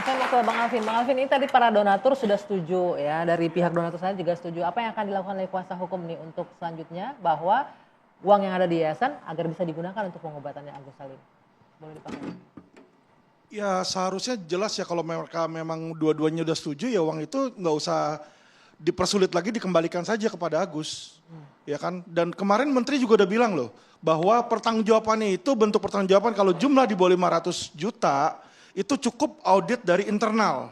saya mau ke Bang Alvin. Bang Alvin, ini tadi para donatur sudah setuju ya, dari pihak donatur saya juga setuju. Apa yang akan dilakukan oleh kuasa hukum nih untuk selanjutnya bahwa uang yang ada di yayasan agar bisa digunakan untuk pengobatannya Agus Salim? Boleh dipakai. Ya seharusnya jelas ya kalau mereka memang dua-duanya udah setuju ya uang itu nggak usah dipersulit lagi, dikembalikan saja kepada Agus. Ya kan? Dan kemarin Menteri juga udah bilang loh bahwa pertanggungjawabannya itu bentuk pertanggungjawaban kalau jumlah di bawah 500 juta itu cukup audit dari internal.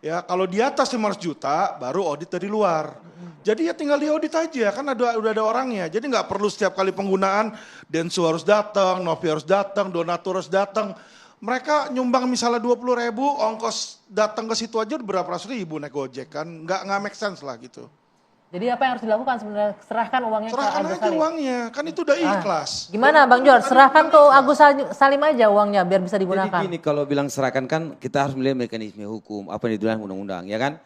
Ya, kalau di atas 500 juta baru audit dari luar. Jadi ya tinggal diaudit aja, kan udah ada orangnya. Jadi nggak perlu setiap kali penggunaan Densu harus datang, Novi harus datang, donatur harus datang. Mereka nyumbang misalnya 20.000, ongkos datang ke situ aja berapa ratus ribu naik Gojek kan. Nggak make sense lah gitu. Jadi apa yang harus dilakukan sebenarnya? Serahkan uangnya Serahkan ke Agus aja Salim. uangnya, kan itu udah ikhlas. Gimana Bang Jor? Serahkan ke Agus Salim aja uangnya biar bisa digunakan. Jadi gini, kalau bilang serahkan kan kita harus melihat mekanisme hukum, apa yang dibilang undang-undang, ya kan?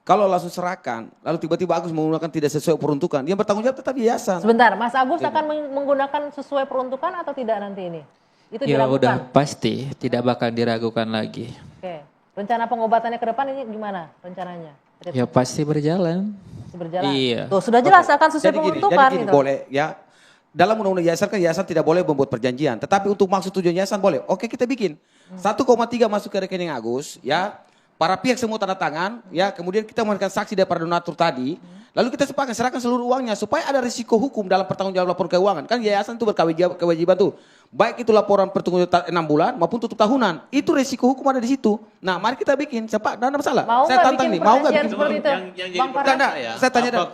Kalau langsung serahkan, lalu tiba-tiba Agus menggunakan tidak sesuai peruntukan, yang bertanggung jawab tetap yayasan. Sebentar, Mas Agus akan menggunakan sesuai peruntukan atau tidak nanti ini? Itu Ya diragukan? udah pasti, tidak bakal diragukan lagi. Oke. Rencana pengobatannya ke depan ini gimana rencananya? Ya pasti berjalan. Berjalan. Iya. Tuh sudah jelas akan sesuai peruntukan jadi gini, gitu. boleh ya. Dalam undang-undang yayasan kan yayasan tidak boleh membuat perjanjian. Tetapi untuk maksud tujuan yayasan boleh. Oke kita bikin. 1,3 masuk ke rekening Agus ya. Para pihak semua tanda tangan ya. Kemudian kita memberikan saksi dari para donatur tadi. Lalu kita sepakat serahkan seluruh uangnya supaya ada risiko hukum dalam pertanggungjawaban laporan keuangan. Kan yayasan itu berkewajiban tuh. Baik itu laporan pertanggungjawaban 6 bulan maupun tutup tahunan. Itu risiko hukum ada di situ. Nah mari kita bikin. Cepat, tidak ada masalah. Mau Saya nggak tantang bikin nih. Mau nggak perjanjian bikin? seperti itu? Bang Farhan? Enggak, saya tanya dah.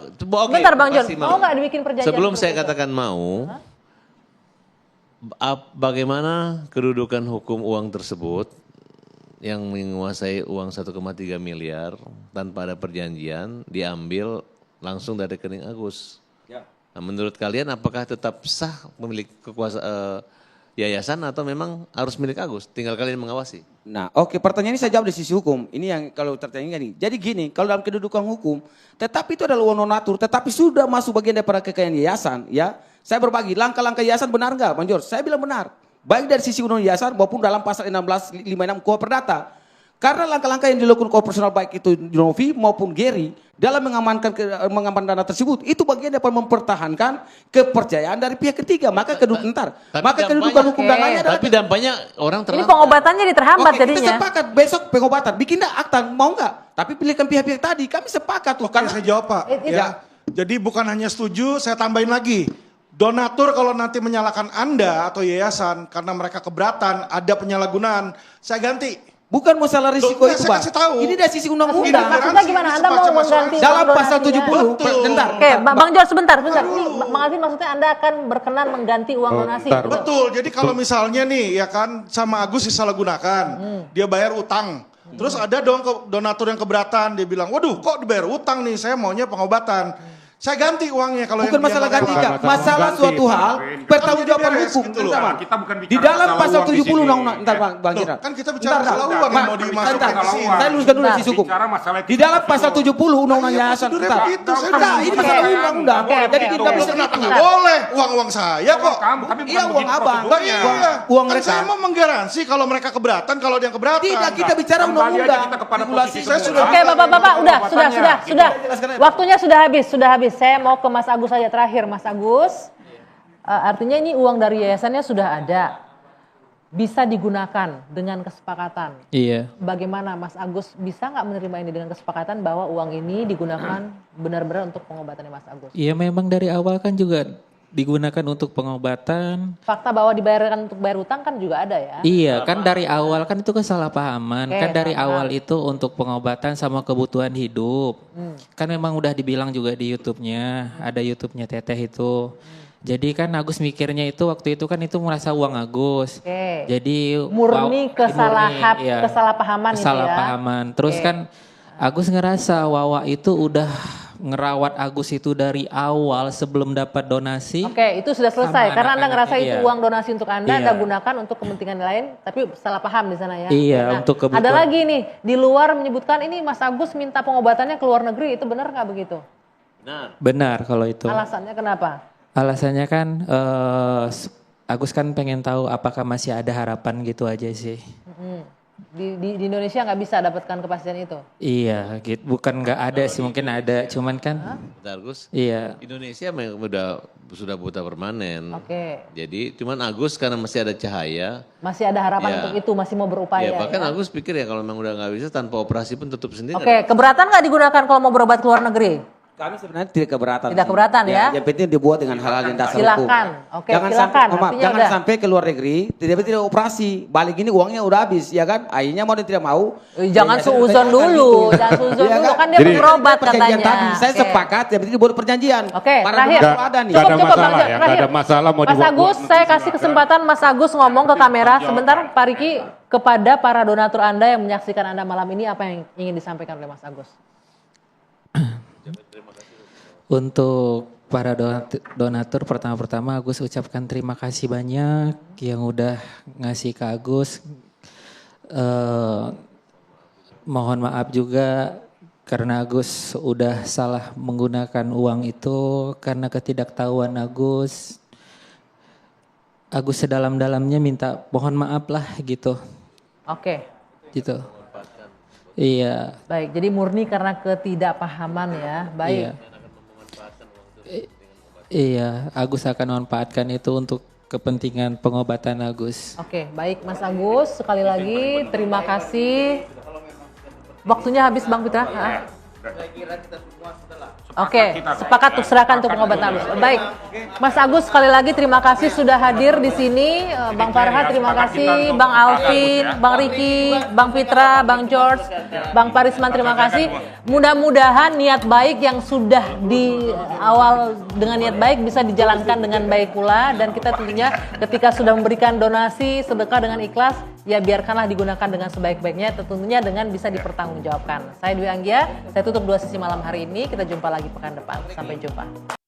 Bentar Bang Jon, mau nggak dibikin perjanjian? Sebelum saya seperti itu? katakan mau, bagaimana kedudukan hukum uang tersebut yang menguasai uang 1,3 miliar tanpa ada perjanjian diambil langsung dari rekening Agus. Ya. Nah, menurut kalian apakah tetap sah memiliki kekuasaan yayasan atau memang harus milik Agus? Tinggal kalian mengawasi. Nah, oke, pertanyaan ini saya jawab di sisi hukum. Ini yang kalau tertanya ini. Jadi gini, kalau dalam kedudukan hukum, tetapi itu adalah uang nonatur, tetapi sudah masuk bagian daripada kekayaan yayasan, ya. Saya berbagi, langkah-langkah yayasan benar nggak, Bang George? Saya bilang benar. Baik dari sisi undang yayasan maupun dalam pasal 1656 KUH Perdata. Karena langkah-langkah yang dilakukan operasional baik itu Novi maupun Gary dalam mengamankan dana tersebut itu bagian dapat mempertahankan kepercayaan dari pihak ketiga. Maka kedudukan hukum dananya adalah. Tapi dampaknya orang Ini terlambat. pengobatannya diterhambat Oke, jadinya. kita sepakat besok pengobatan. Bikin dah akta, mau nggak? Tapi pilihkan pihak-pihak tadi. Kami sepakat tuh. Oke, saya jawab Pak. Itu- Ya. Jadi bukan hanya setuju, saya tambahin lagi. Donatur kalau nanti menyalahkan Anda atau yayasan karena mereka keberatan, ada penyalahgunaan, saya ganti. Bukan masalah risiko Loh, itu, saya Bang. kasih tahu. Ini dari sisi Ini undang-undang. Maksudnya gimana? Anda mau Semacam mengganti asuransi. Dalam uang pasal donasinya? 70, Betul. bentar. Oke, Bang Jor sebentar. Ini Dulu. Bang Alvin maksudnya Anda akan berkenan mengganti uang donasi. bentar. Betul. Betul, jadi kalau misalnya nih ya kan sama Agus disalahgunakan, dia bayar utang. Terus ada dong donatur yang keberatan, dia bilang, waduh kok dibayar utang nih, saya maunya pengobatan. Saya ganti uangnya kalau Bukan masalah ganti, nggak Kak. Masalah ganti, suatu Pak. hal, Kan pertanggungjawaban jadi beres hukum. gitu loh. Bentar, Bang. Kita bukan bicara Di dalam masalah pasal uang di 70 sini. undang-undang, bentar Bang Loh, Jenderal. kan kita bicara Bentar, masalah Bang. uang yang Bang, mau dimasukkan bentar. ke sini. Saya luruskan dulu dari sisi hukum. Bicara masalah Di dalam pasal 70 undang-undang Iya, yayasan. prosedurnya Bentar. begitu, saya Bentar, bilang. ini masalah undang-undang. Oke, Jadi oke, kita oke. bisa Kenapa gitu. nggak boleh? Uang saya kok. Kamu, tapi Iya, bukan uang begitu abang. Lah prosedurnya. iya, Uang kan mereka. saya mau menggaransi kalau mereka keberatan, kalau dia yang keberatan. Tidak, kita bicara Kembali aja undang-undang. kita kepada Regulasi. posisi Saya sudah- Oke, Bapak-bapak, sudah. Jelaskan aja. Waktunya sudah habis. Saya mau ke Mas Agus saja terakhir, Mas Agus. Artinya ini uang dari yayasannya sudah ada. Bisa digunakan dengan kesepakatan. Iya. Bagaimana Mas Agus bisa nggak menerima ini dengan kesepakatan bahwa uang ini digunakan benar-benar untuk pengobatannya Mas Agus? Iya memang dari awal kan juga digunakan untuk pengobatan. Fakta bahwa dibayarkan untuk bayar utang kan juga ada ya? Iya kan dari awal kan itu kesalahpahaman. Oke, Kan dari salah paham. awal itu untuk pengobatan sama kebutuhan hidup. Kan memang udah dibilang juga di YouTube-nya. Ada YouTube-nya Teteh itu. Jadi kan Agus mikirnya itu waktu itu kan itu merasa uang Agus. Oke. Jadi Murni iya. kesalahpahaman itu ya? Kesalahpahaman. Terus Oke. kan Agus ngerasa Wawa itu udah ngerawat Agus itu dari awal sebelum dapat donasi. Oke, itu sudah selesai. Sama Karena Anda anak-anaknya, ngerasa itu iya. uang donasi untuk Anda Iya. gunakan untuk kepentingan lain, tapi salah paham di sana ya. Iya, untuk kebutuhan. Ada lagi nih, di luar menyebutkan ini Mas Agus minta pengobatannya ke luar negeri, itu benar nggak begitu? Benar kalau itu. Alasannya kenapa? Alasannya kan Agus kan pengen tahu apakah masih ada harapan gitu aja sih. Di Indonesia nggak bisa dapatkan kepastian itu. Iya, gitu. Bukan nggak ada sih, mungkin ada, cuman kan. Bentar, Gus. Iya. Indonesia memang sudah buta permanen. Oke. Jadi cuman Agus karena masih ada cahaya. Masih ada harapan Ya. untuk itu, masih mau berupaya. Ya bahkan ya? Agus pikir ya kalau memang udah nggak bisa tanpa operasi pun tutup sendiri. Oke, keberatan nggak digunakan kalau mau berobat ke luar negeri? Kami sebenarnya tidak keberatan. Tidak keberatan ya? Yang penting dibuat dengan hal-hal yang dasar Silakan. hukum. Oke, jangan silakan. sampai, maaf, Artinya jangan udah. sampai ke luar negeri, tidak operasi. Balik ini uangnya udah habis, ya kan? Akhirnya mau dan tidak mau. Jangan ya, suuzon saya dulu, gitu. jangan suuzon Iya dulu kan dia mau berobat perjanjian katanya. tadi, saya Oke. sepakat, yang penting dibuat perjanjian. Oke, Para terakhir. dokter ada nih. Nggak ada Cukup, masalah Bang. ya, nggak Terakhir. ada masalah mau Mas dibuat Agus, saya kasih kesempatan Mas Agus ngomong ke kamera sebentar, Pak Riki, kepada para donatur Anda yang menyaksikan Anda malam ini, apa yang ingin disampaikan oleh Mas Agus? Untuk para donatur pertama-pertama Agus ucapkan terima kasih banyak yang udah ngasih ke Agus. Mohon maaf juga karena Agus udah salah menggunakan uang itu karena ketidaktahuan Agus. Agus sedalam-dalamnya minta mohon maaf lah gitu. Oke. Gitu. Iya. Baik, jadi murni karena ketidakpahaman ya. Baik. Iya, Agus akan memanfaatkan itu untuk kepentingan pengobatan Agus. Oke, baik Mas Agus, sekali lagi terima kasih. Waktunya habis Bang Fitra. Oke, sepakat untuk serahkan untuk pengobatan Agus. Baik, Mas Agus sekali lagi terima kasih sudah hadir di sini. Bang Farhat terima kasih, Bang Alvin, Bang Riki, Bang Fitra, Bang George, Bang Parisman terima kasih. Mudah-mudahan niat baik yang sudah di awal dengan niat baik bisa dijalankan dengan baik pula, dan kita tentunya ketika sudah memberikan donasi sedekah dengan ikhlas, ya biarkanlah digunakan dengan sebaik-baiknya, tentunya dengan bisa dipertanggungjawabkan. Saya Dwi Anggia, saya tutup 2 sesi malam hari ini. Kita jumpa lagi pekan depan. Sampai jumpa.